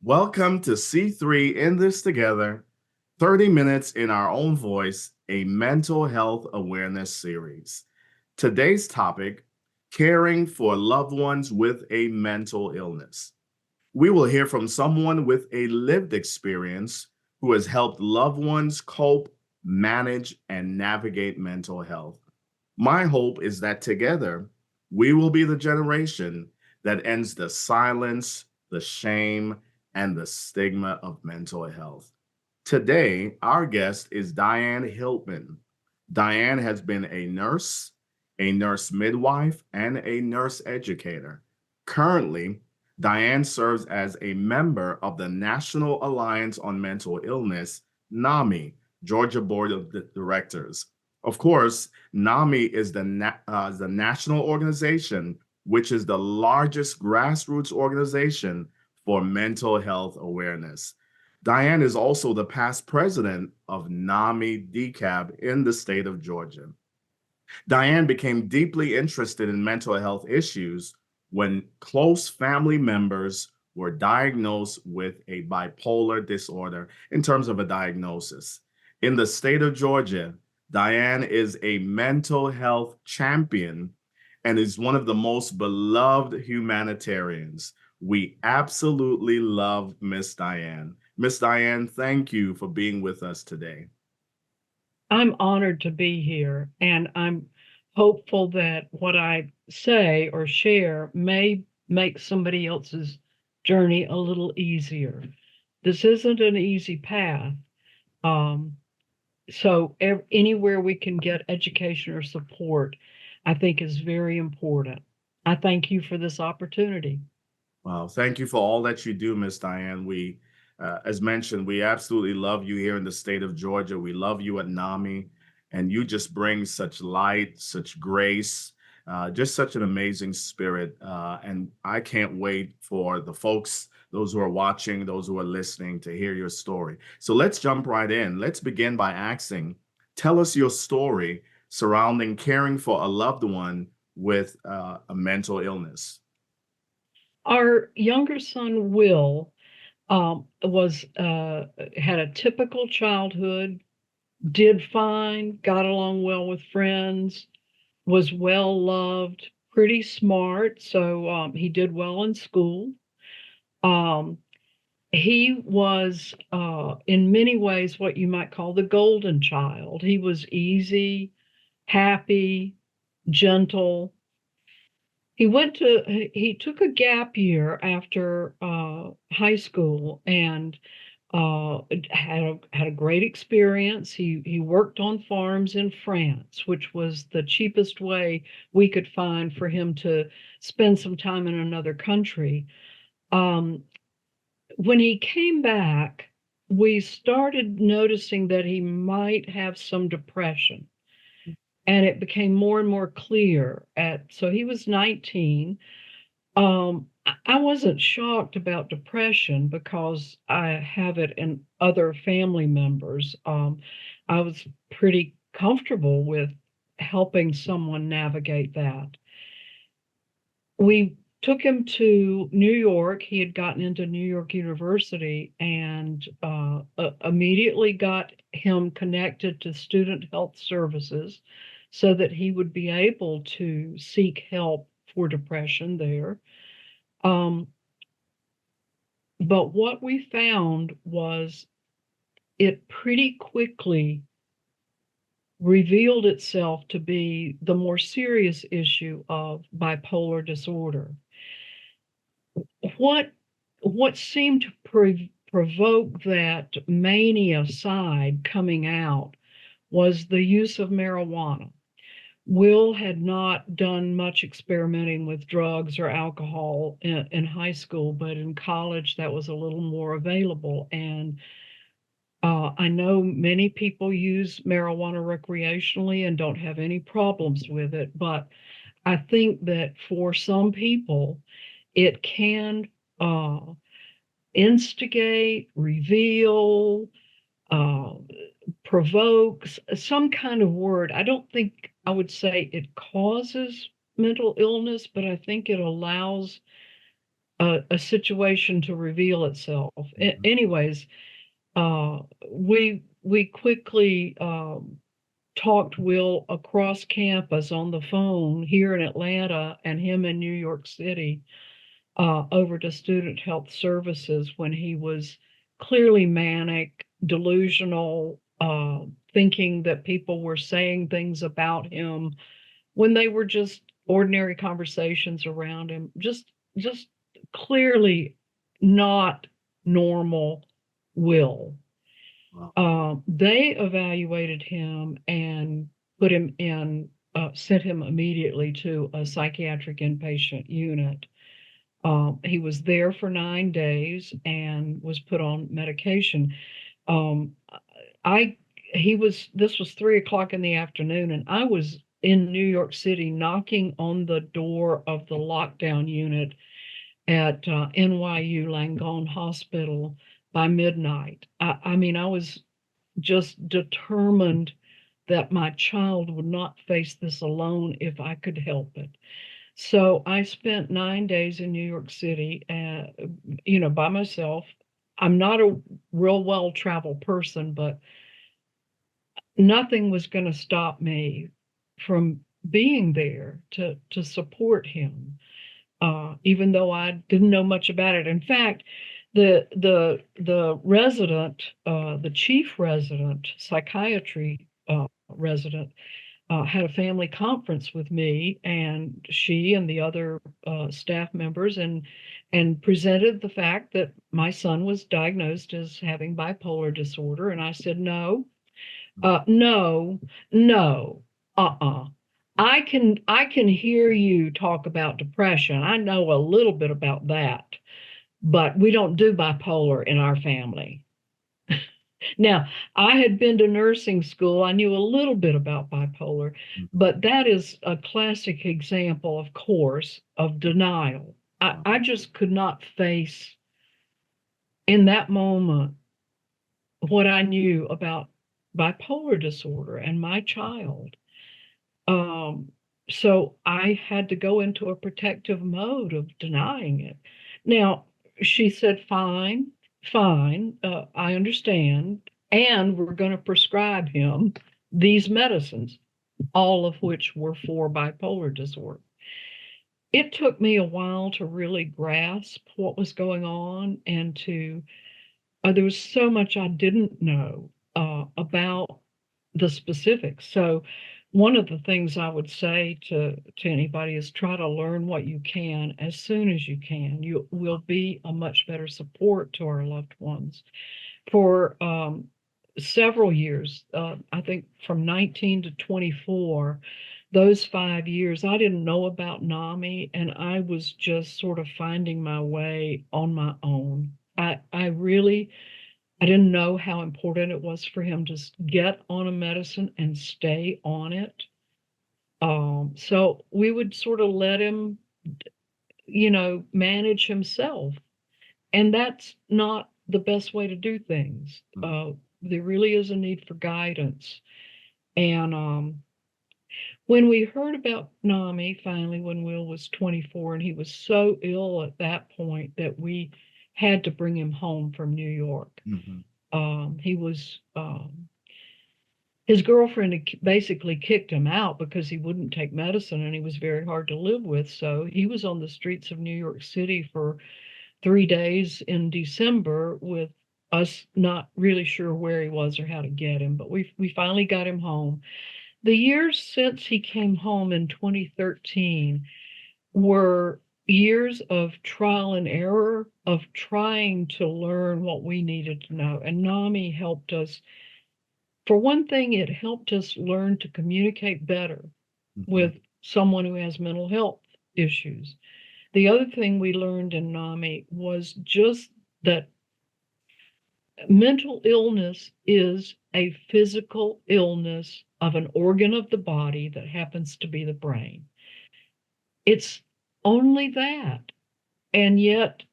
Welcome to C3 in This Together, 30 minutes in our own voice, a mental health awareness series. Today's topic, caring for loved ones with a mental illness. We will hear from someone with a lived experience who has helped loved ones cope, manage, and navigate mental health. My hope is that together, we will be the generation that ends the silence, the shame, and the stigma of mental health. Today, our guest is Dianne Hiltman. Dianne has been a nurse midwife, and a nurse educator. Currently, Dianne serves as a member of the National Alliance on Mental Illness, NAMI, Georgia Board of Directors. Of course, NAMI is the national organization, which is the largest grassroots organization for mental health awareness. Dianne is also the past president of NAMI DCAB in the state of Georgia. Dianne became deeply interested in mental health issues when close family members were diagnosed with a bipolar disorder in terms of a diagnosis. In the state of Georgia, Dianne is a mental health champion and is one of the most beloved humanitarians. We absolutely love Miss Dianne. Miss Dianne, thank you for being with us today. I'm honored to be here, and I'm hopeful that what I say or share may make somebody else's journey a little easier. This isn't an easy path. Um, Anywhere we can get education or support, I think is very important. I thank you for this opportunity. Well, thank you for all that you do, Miss Dianne. As mentioned, we absolutely love you here in the state of Georgia. We love you at NAMI, and you just bring such light, such grace, just such an amazing spirit. And I can't wait for the folks, those who are watching, those who are listening, to hear your story. So let's jump right in. Let's begin by asking, tell us your story surrounding caring for a loved one with a mental illness. Our younger son, Will, was had a typical childhood, did fine, got along well with friends, was well loved, pretty smart. He did well in school. Um, he was, in many ways, what you might call the golden child. He was easy, happy, gentle. He took a gap year after high school and had a great experience. He worked on farms in France, which was the cheapest way we could find for him to spend some time in another country. Um, when he came back, we started noticing that he might have some depression, and it became more and more clear. So he was 19. I wasn't shocked about depression because I have it in other family members. I was pretty comfortable with helping someone navigate that. We took him to New York. He had gotten into New York University and immediately got him connected to Student Health Services so that he would be able to seek help for depression there. Um, but what we found was it pretty quickly revealed itself to be the more serious issue of bipolar disorder. What what seemed to provoke that mania side coming out was the use of marijuana. Will had not done much experimenting with drugs or alcohol in high school, but in college that was a little more available. And I know many people use marijuana recreationally and don't have any problems with it, but I think that for some people, it can uh, instigate, reveal, uh, provokes some kind of word. I don't think I would say it causes mental illness, but I think it allows a situation to reveal itself. Anyways, we quickly talked Will across campus on the phone here in Atlanta and him in New York City over to Student Health Services when he was clearly manic, delusional, thinking that people were saying things about him when they were just ordinary conversations around him. Just clearly not normal Will. They evaluated him and put him in, sent him immediately to a psychiatric inpatient unit. He was there for 9 days and was put on medication. Um, this was 3 o'clock in the afternoon, and I was in New York City knocking on the door of the lockdown unit at NYU Langone Hospital by midnight. I mean, I was just determined that my child would not face this alone if I could help it. So I spent 9 days in New York City, by myself. I'm not a real well-traveled person, but nothing was going to stop me from being there to support him, even though I didn't know much about it. In fact, the resident, the chief resident, psychiatry resident, had a family conference with me, and she and the other staff members, and presented the fact that my son was diagnosed as having bipolar disorder. And I said, no, no, no, I can hear you talk about depression. I know a little bit about that, but we don't do bipolar in our family. Now, I had been to nursing school. I knew a little bit about bipolar, but that is a classic example, of course, of denial. I just could not face in that moment what I knew about bipolar disorder and my child. So I had to go into a protective mode of denying it. Now, she said, fine, fine, I understand. And we're going to prescribe him these medicines, all of which were for bipolar disorder. It took me a while to really grasp what was going on and there was so much I didn't know about the specifics. So one of the things I would say to anybody is try to learn what you can as soon as you can. You will be a much better support to our loved ones. For several years, I think from 19 to 24, those 5 years, I didn't know about NAMI, and I was just sort of finding my way on my own. I didn't know how important it was for him to get on a medicine and stay on it. So we would sort of let him, manage himself. And that's not the best way to do things. There really is a need for guidance. And when we heard about NAMI, finally, when Will was 24, and he was so ill at that point that we had to bring him home from New York. He was, his girlfriend had basically kicked him out because he wouldn't take medicine and he was very hard to live with. So he was on the streets of New York City for 3 days in December with us not really sure where he was or how to get him, but we finally got him home. The years since he came home in 2013 were years of trial and error, of trying to learn what we needed to know. And NAMI helped us. For one thing, it helped us learn to communicate better with someone who has mental health issues. The other thing we learned in NAMI was just that mental illness is a physical illness of an organ of the body that happens to be the brain. It's only that. And yet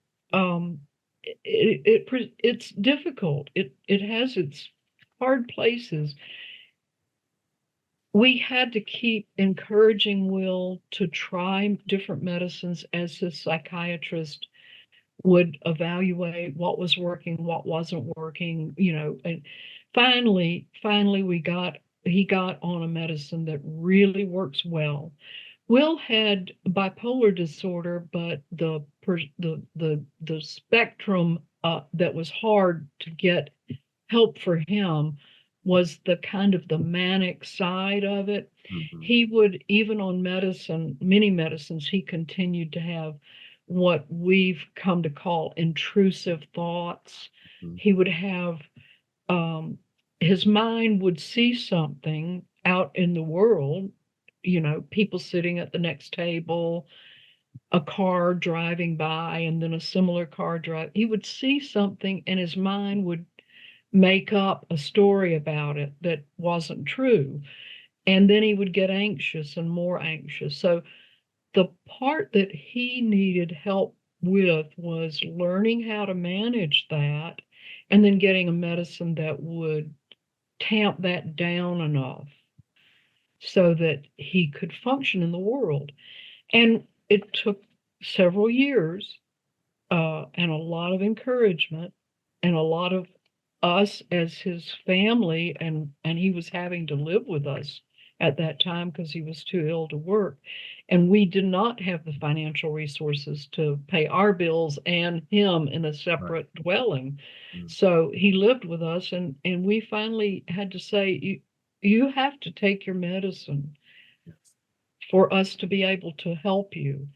it's difficult. It has its hard places. We had to keep encouraging Will to try different medicines as his psychiatrist would evaluate what was working, what wasn't working, and finally he got on a medicine that really works well. Will had bipolar disorder, but the spectrum that was hard to get help for him was the kind of the manic side of it. Mhm, He would, even on medicine, many medicines, he continued to have what we've come to call intrusive thoughts. mhm, He would have, um, his mind would see something out in the world, people sitting at the next table, a car driving by, and then a similar car drive. He would see something, and his mind would make up a story about it that wasn't true. And then he would get anxious and more anxious. So the part that he needed help with was learning how to manage that and then getting a medicine that would tamp that down enough so that he could function in the world. And it took several years and a lot of encouragement and a lot of us as his family, and he was having to live with us at that time because he was too ill to work, and we did not have the financial resources to pay our bills and him in a right, separate dwelling. mm, So he lived with us, and we finally had to say, you have to take your medicine yes, for us to be able to help you.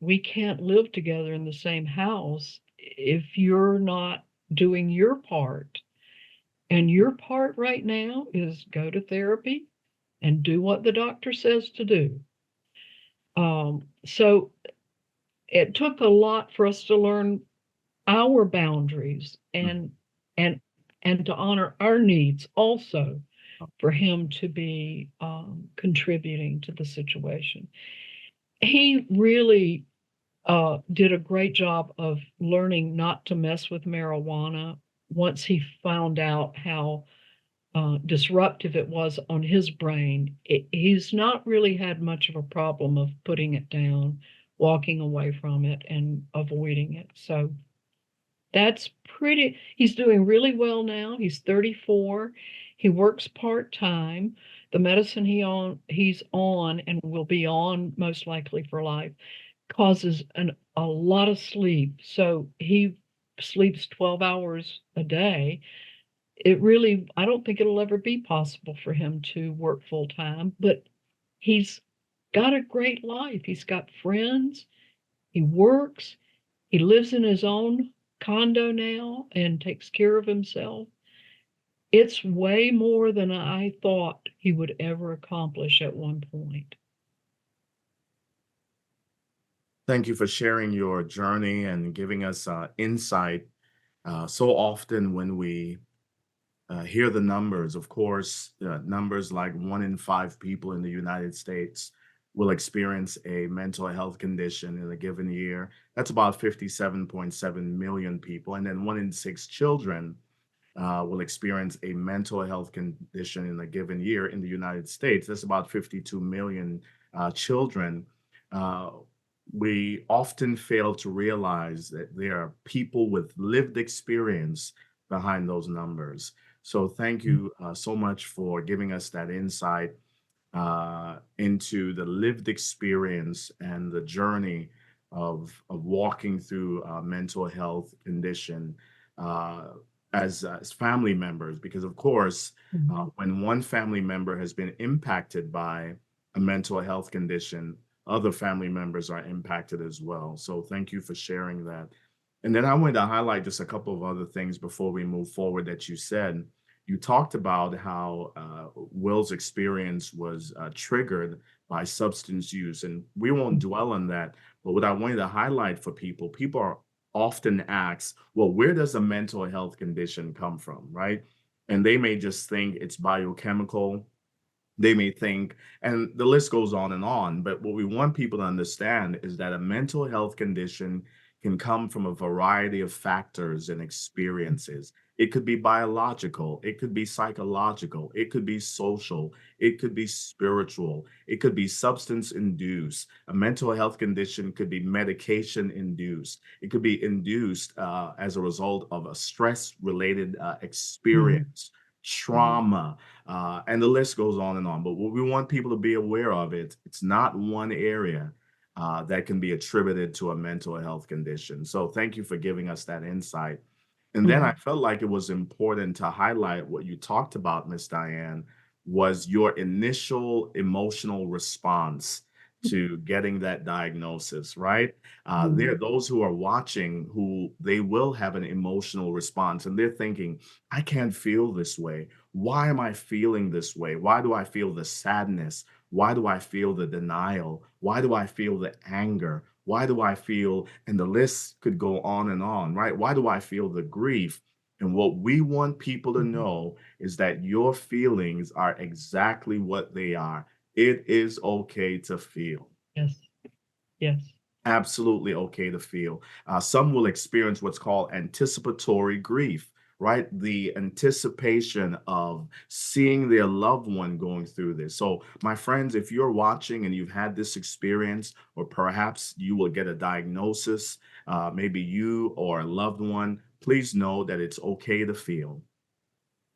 We can't live together in the same house if you're not doing your part. And your part right now is go to therapy and do what the doctor says to do. So it took a lot for us to learn our boundaries mm, and and to honor our needs also oh, for him to be contributing to the situation. He really did a great job of learning not to mess with marijuana once he found out how disruptive it was on his brain. He's not really had much of a problem of putting it down, walking away from it, and avoiding it. So that's pretty, he's doing really well now. He's 34. He works part time. The medicine he's on and will be on most likely for life causes a lot of sleep. So he sleeps 12 hours a day. I don't think it'll ever be possible for him to work full time, but he's got a great life. He's got friends, he works, he lives in his own condo now and takes care of himself. It's way more than I thought he would ever accomplish at one point. thank you for sharing your journey and giving us insight. So often when we hear the numbers, of course, numbers like 1 in 5 people in the United States will experience a mental health condition in a given year. That's about 57.7 million people. And then 1 in 6 children will experience a mental health condition in a given year in the United States. That's about 52 million children. Uh, we often fail to realize that there are people with lived experience behind those numbers. So, thank you so much for giving us that insight into the lived experience and the journey of walking through a mental health condition uh, as family members. Because, of course, Mhm. when one family member has been impacted by a mental health condition, other family members are impacted as well. So, thank you for sharing that. And then I wanted to highlight just a couple of other things before we move forward that you said. You talked about how Will's experience was triggered by substance use, and we won't dwell on that. But what I wanted to highlight for people, people are often asked, well, where does a mental health condition come from, right? And they may just think it's biochemical. They may think, and the list goes on and on. But what we want people to understand is that a mental health condition can come from a variety of factors and experiences. It could be biological, it could be psychological, it could be social, it could be spiritual, it could be substance induced. A mental health condition could be medication induced. It could be induced as a result of a stress related Mhm. experience, Mhm. trauma, and the list goes on and on. But what we want people to be aware of, it's not one area that can be attributed to a mental health condition. So thank you for giving us that insight. And then I Mhm. felt like it was important to highlight what you talked about, Miss Diane, was your initial emotional response to getting that diagnosis, right? There are Mhm. those who are watching who they will have an emotional response and they're thinking, I can't feel this way. Why am I feeling this way? Why do I feel the sadness? Why do I feel the denial? Why do I feel the anger? Why do I feel, and the list could go on and on, right? Why do I feel the grief? And what we want people to Mhm. know is that your feelings are exactly what they are. It is okay to feel. Yes. Yes. Absolutely okay to feel. Some will experience what's called anticipatory grief, right? The anticipation of seeing their loved one going through this. So, my friends, if you're watching and you've had this experience, or perhaps you will get a diagnosis, maybe you or a loved one, please know that it's okay to feel.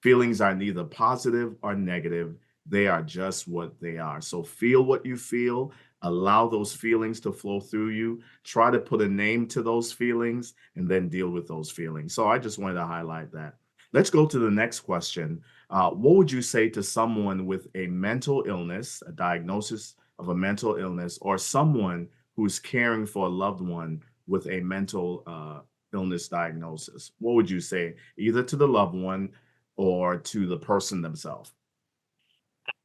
Feelings are neither positive or negative. They are just what they are. So feel what you feel. Allow those feelings to flow through you. Try to put a name to those feelings and then deal with those feelings. So I just wanted to highlight that. Let's go to the next question. What would you say to someone with a mental illness, a diagnosis of a mental illness, or someone who's caring for a loved one with a mental illness diagnosis? What would you say, either to the loved one or to the person themselves?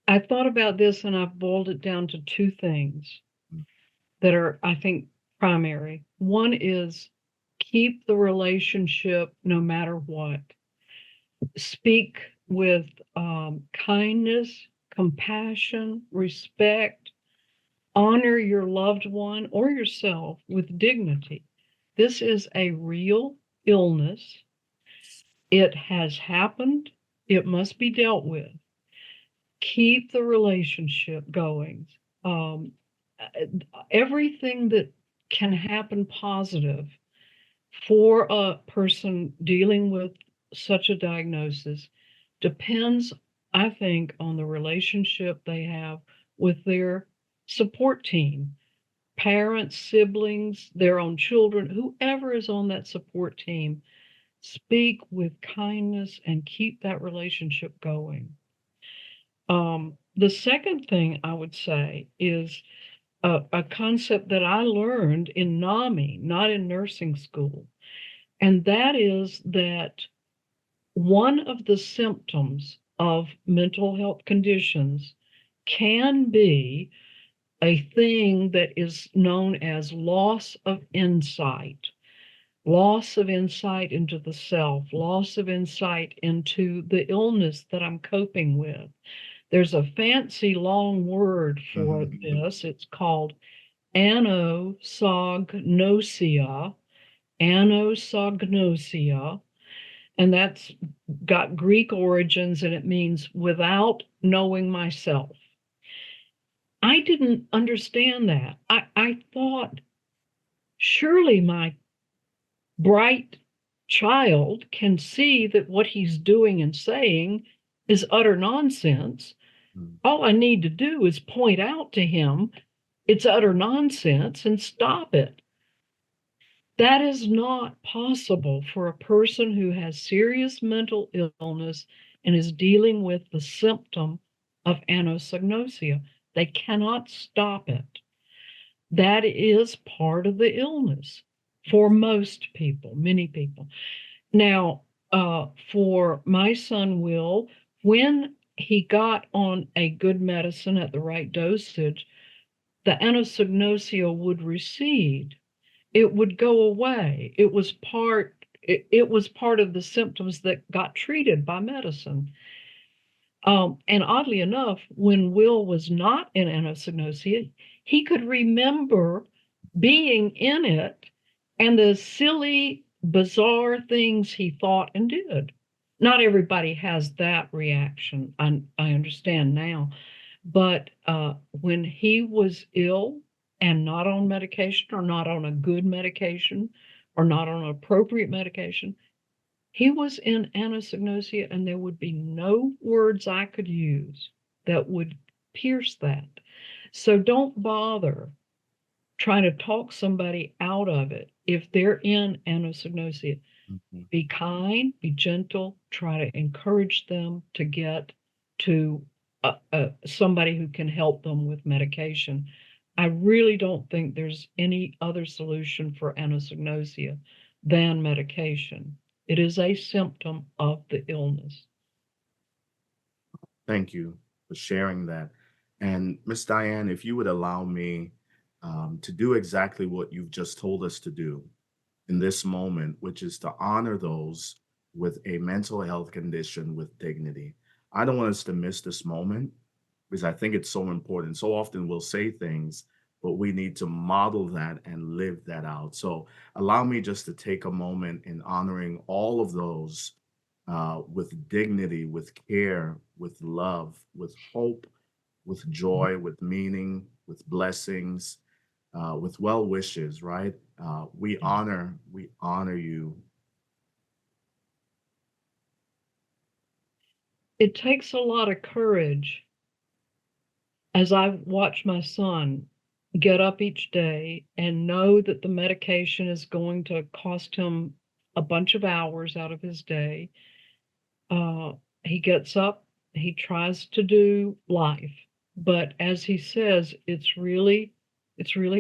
I thought about this and I've boiled it down to two things Mm, that are, I think, primary. One is keep the relationship no matter what. Speak with kindness, compassion, respect. Honor your loved one or yourself with dignity. This is a real illness. It has happened. It must be dealt with. Keep the relationship going. Um, Everything that can happen positive for a person dealing with such a diagnosis depends, I think, on the relationship they have with their support team, parents, siblings, their own children, whoever is on that support team. Speak with kindness and keep that relationship going. The second thing I would say is a concept that I learned in NAMI, not in nursing school, and that is that one of the symptoms of mental health conditions can be a thing that is known as loss of insight into the self, loss of insight into the illness that I'm coping with. There's a fancy long word for mhm, this. It's called anosognosia, anosognosia, and that's got Greek origins and it means without knowing myself. I didn't understand that. I thought surely my bright child can see that what he's doing and saying is utter nonsense. mhm, All I need to do is point out to him it's utter nonsense and stop it. That is not possible for a person who has serious mental illness and is dealing with the symptom of anosognosia. They cannot stop it. That is part of the illness for most people, many people. Now, for my son Will, when he got on a good medicine at the right dosage, the anosognosia would recede. It would go away. It was part of the symptoms that got treated by medicine. And oddly enough, when Will was not in anosognosia, he could remember being in it and the silly, bizarre things he thought and did. not everybody has that reaction. I understand now. But when he was ill and not on medication or not on a good medication or not on appropriate medication, he was in anosognosia, and there would be no words I could use that would pierce that. So don't bother trying to talk somebody out of it if they're in anosognosia. Mhm. Be kind, be gentle, try to encourage them to get to somebody who can help them with medication. I really don't think there's any other solution for anosognosia than medication. It is a symptom of the illness. Thank you for sharing that. And Miss Diane, if you would allow me to do exactly what you've just told us to do in this moment, which is to honor those with a mental health condition with dignity. I don't want us to miss this moment because I think it's so important. So often we'll say things, but we need to model that and live that out. So allow me just to take a moment in honoring all of those with dignity, with care, with love, with hope, with joy, with meaning, with blessings, with well wishes. Right? We honor you. It takes a lot of courage as I watch my son get up each day and know that the medication is going to cost him a bunch of hours out of his day. Uh, he gets up, he tries to do life, but as he says, it's really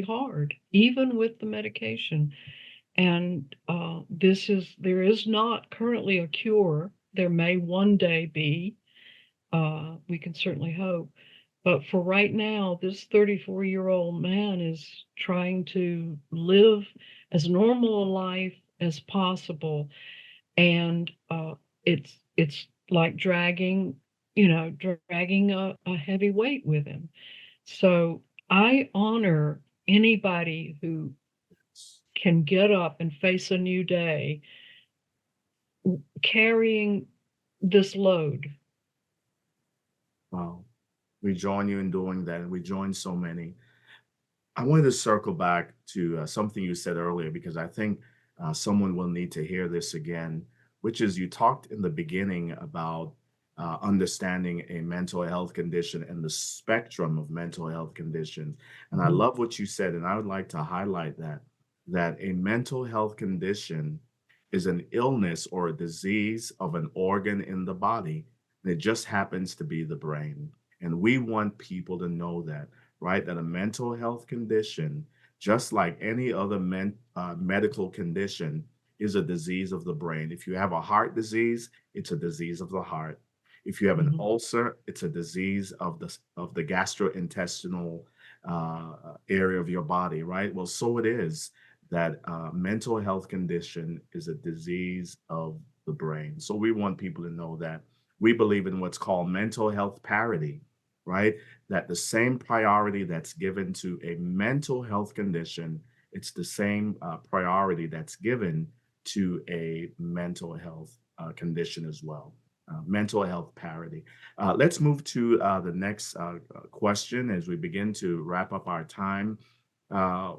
hard, even with the medication. And there is not currently a cure. There may one day be. We can certainly hope. But for right now, this 34-year-old man is trying to live as normal a life as possible. And it's like dragging a heavy weight with him. So I honor anybody who can get up and face a new day carrying this load. Wow. We join you in doing that, and we join so many. I wanted to circle back to something you said earlier because I think someone will need to hear this again, which is you talked in the beginning about understanding a mental health condition and the spectrum of mental health conditions. And I Mhm. love what you said, and I would like to highlight that a mental health condition is an illness or a disease of an organ in the body, and it just happens to be the brain. And we want people to know that, right? That a mental health condition, just like any other medical condition, is a disease of the brain. If you have a heart disease, it's a disease of the heart. If you have an Mhm. ulcer, it's a disease of the gastrointestinal area of your body, right? Well, so it is that mental health condition is a disease of the brain. So we want people to know that we believe in what's called mental health parity, right? That the same priority that's given to a mental health condition, it's the same priority that's given to a mental health condition as well. Mental health parity. Let's move to the next question as we begin to wrap up our time. Uh,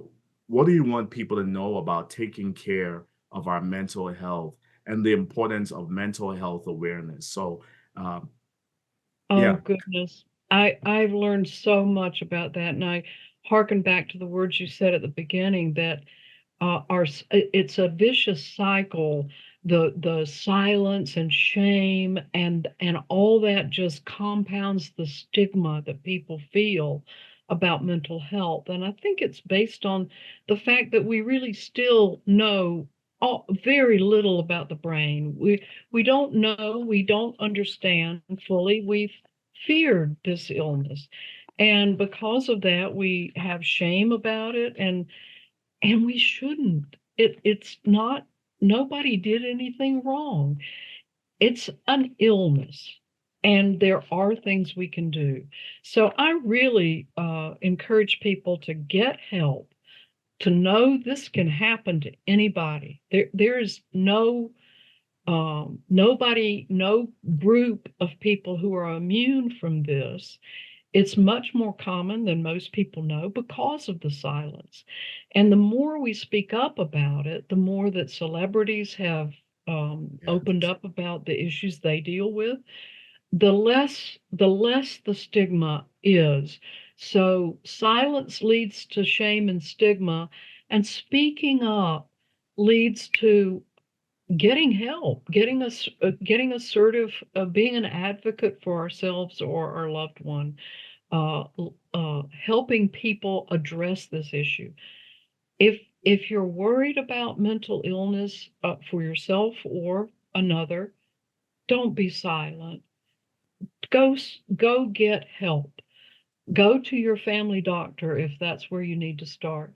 what do you want people to know about taking care of our mental health and the importance of mental health awareness? So, um, Oh yeah. goodness. I've learned so much about that, and I hearken back to the words you said at the beginning that it's a vicious cycle. The silence and shame and all that just compounds the stigma that people feel about mental health. And I think it's based on the fact that we really still know very little about the brain. We don't know, we don't understand fully. We've feared this illness. And because of that, we have shame about it, and we shouldn't. It's not, nobody did anything wrong. It's an illness, and there are things we can do. So I really encourage people to get help, to know this can happen to anybody. There is no No group of people who are immune from this. It's much more common than most people know because of the silence. And the more we speak up about it, the more that celebrities have opened Yes. up about the issues they deal with, the less the stigma is. So silence leads to shame and stigma, and speaking up leads to getting help, getting assertive, being an advocate for ourselves or our loved one, helping people address this issue. If you're worried about mental illness for yourself or another, don't be silent. Go get help. Go to your family doctor if that's where you need to start.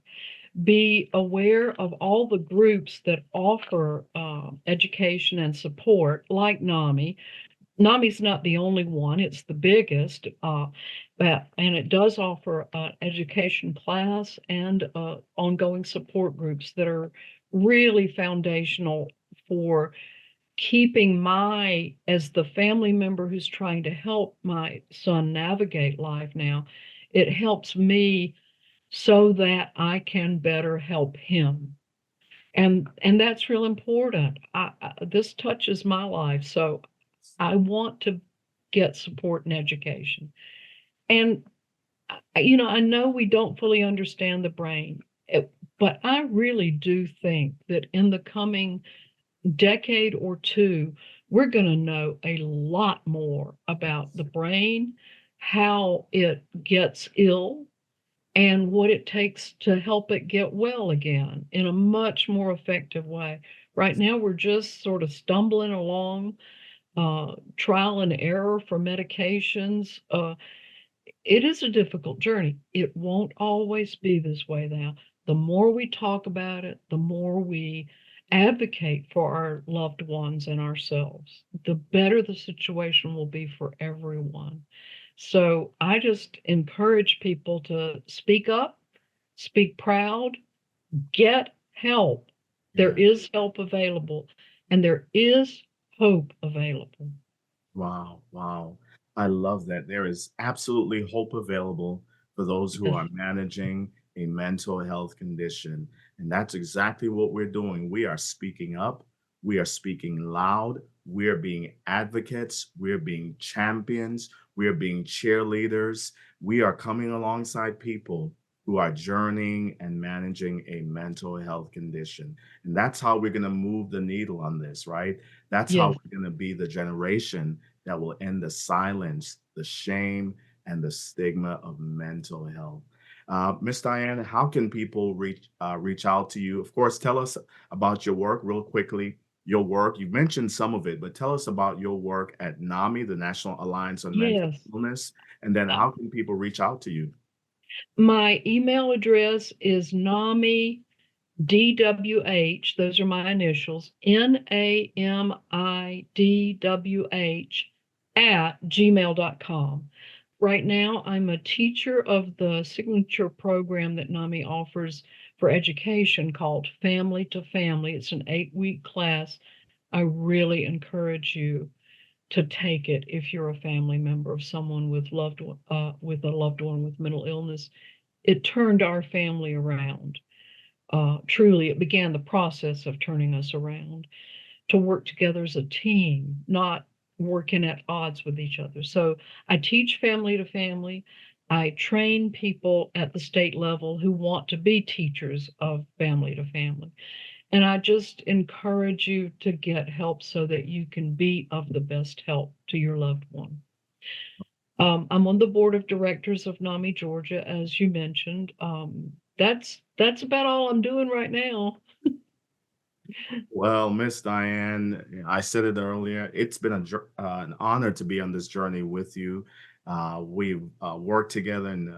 Be aware of all the groups that offer education and support, like NAMI. NAMI's not the only one; it's the biggest, and it does offer an education class and ongoing support groups that are really foundational for keeping as the family member who's trying to help my son navigate life now. It helps me so that I can better help him. And that's real important. This touches my life, so I want to get support and education. And I know we don't fully understand the brain, but I really do think that in the coming decade or two, we're going to know a lot more about the brain, how it gets ill, and what it takes to help it get well again in a much more effective way. Right now, we're just sort of stumbling along, trial and error for medications. It is a difficult journey. It won't always be this way now. The more we talk about it, the more we advocate for our loved ones and ourselves, the better the situation will be for everyone. So I just encourage people to speak up, speak proud, get help. There Yeah. is help available, and there is hope available. Wow, wow. I love that. There is absolutely hope available for those who Yes, are managing a mental health condition. And that's exactly what we're doing. We are speaking up, we are speaking loud, we are being advocates, we're being champions, we are being cheerleaders. We are coming alongside people who are journeying and managing a mental health condition. And that's how we're going to move the needle on this, right? That's how yes. we're going to be the generation that will end the silence, the shame, and the stigma of mental health. Miss Diane, how can people reach out to you? Of course, tell us about your work real quickly. Your work, you mentioned some of it, but tell us about your work at NAMI, the National Alliance on Mental Yes. Illness, and then Uh, how can people reach out to you? my email address is NAMI DWH, those are my initials, NAMIDWH at gmail.com. Right now, I'm a teacher of the signature program that NAMI offers for education called Family to Family. It's an 8-week class. I really encourage you to take it if you're a family member of someone with a loved one with mental illness. It turned our family around. Truly, it began the process of turning us around to work together as a team, not working at odds with each other. So I teach family to family. I train people at the state level who want to be teachers of family to family. And I just encourage you to get help so that you can be of the best help to your loved one. I'm on the board of directors of NAMI Georgia, as you mentioned. That's about all I'm doing right now. Well, Miss Diane, I said it earlier. It's been an honor to be on this journey with you. We've worked together in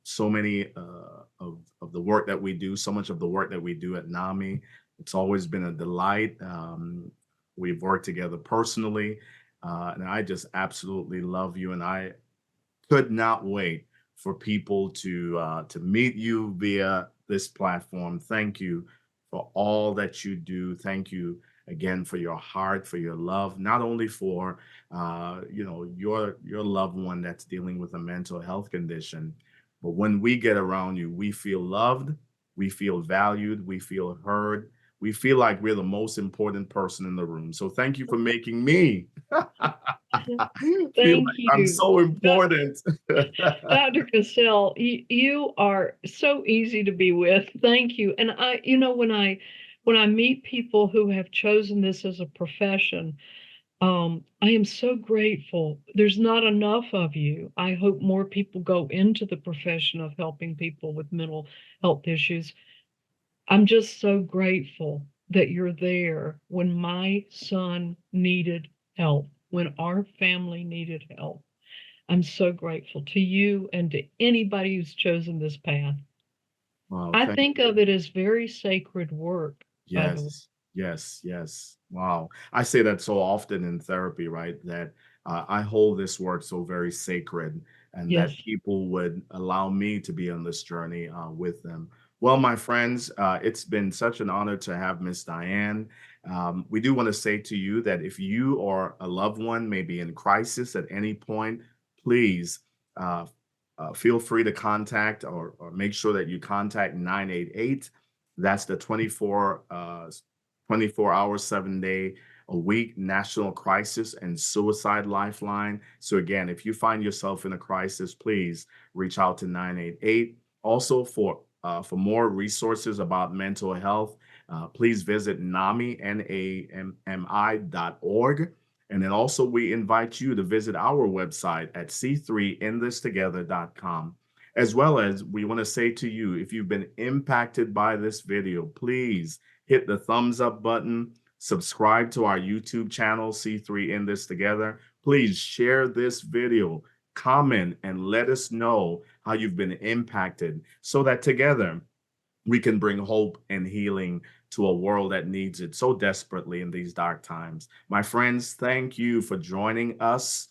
so many of the work that we do, so much of the work that we do at NAMI. It's always been a delight. We've worked together personally, and I just absolutely love you. And I could not wait for people to meet you via this platform. Thank you for all that you do. Thank you again, for your heart, for your love, not only for your loved one that's dealing with a mental health condition, but when we get around you, we feel loved, we feel valued, we feel heard, we feel like we're the most important person in the room. So thank you for making me feel Thank like I'm you. so important. Dr. Cassell, you are so easy to be with. Thank you. And when I meet people who have chosen this as a profession, I am so grateful. There's not enough of you. I hope more people go into the profession of helping people with mental health issues. I'm just so grateful that you're there when my son needed help, when our family needed help. I'm so grateful to you and to anybody who's chosen this path. Wow, I thank think you. of it as very sacred work, by the way. Yes, yes, yes. Wow. I say that so often in therapy, right? That I hold this work so very sacred, and that Yes. people would allow me to be on this journey with them. Well, my friends, it's been such an honor to have Miss Dianne. We do want to say to you that if you or a loved one may be in crisis at any point, please uh, feel free to contact or make sure that you contact 988. That's the 24 hour, 7 day a week National Crisis and Suicide Lifeline. So again, if you find yourself in a crisis, please reach out to 988. Also, for more resources about mental health, please visit NAMI, NAMI.org. And then also, we invite you to visit our website at c3inthistogether.com. As well as, we want to say to you, if you've been impacted by this video, please hit the thumbs up button, subscribe to our YouTube channel, C3 In This Together. Please share this video, comment, and let us know how you've been impacted so that together we can bring hope and healing to a world that needs it so desperately in these dark times. My friends, thank you for joining us.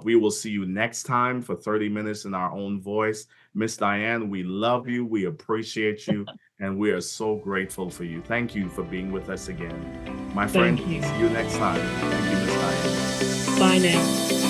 We will see you next time for 30 minutes in our own voice. Miss Dianne, we love you, we appreciate you, and we are so grateful for you. Thank you for being with us again. My friends, Thank you. see you next time. Thank you, Miss Dianne. Bye now.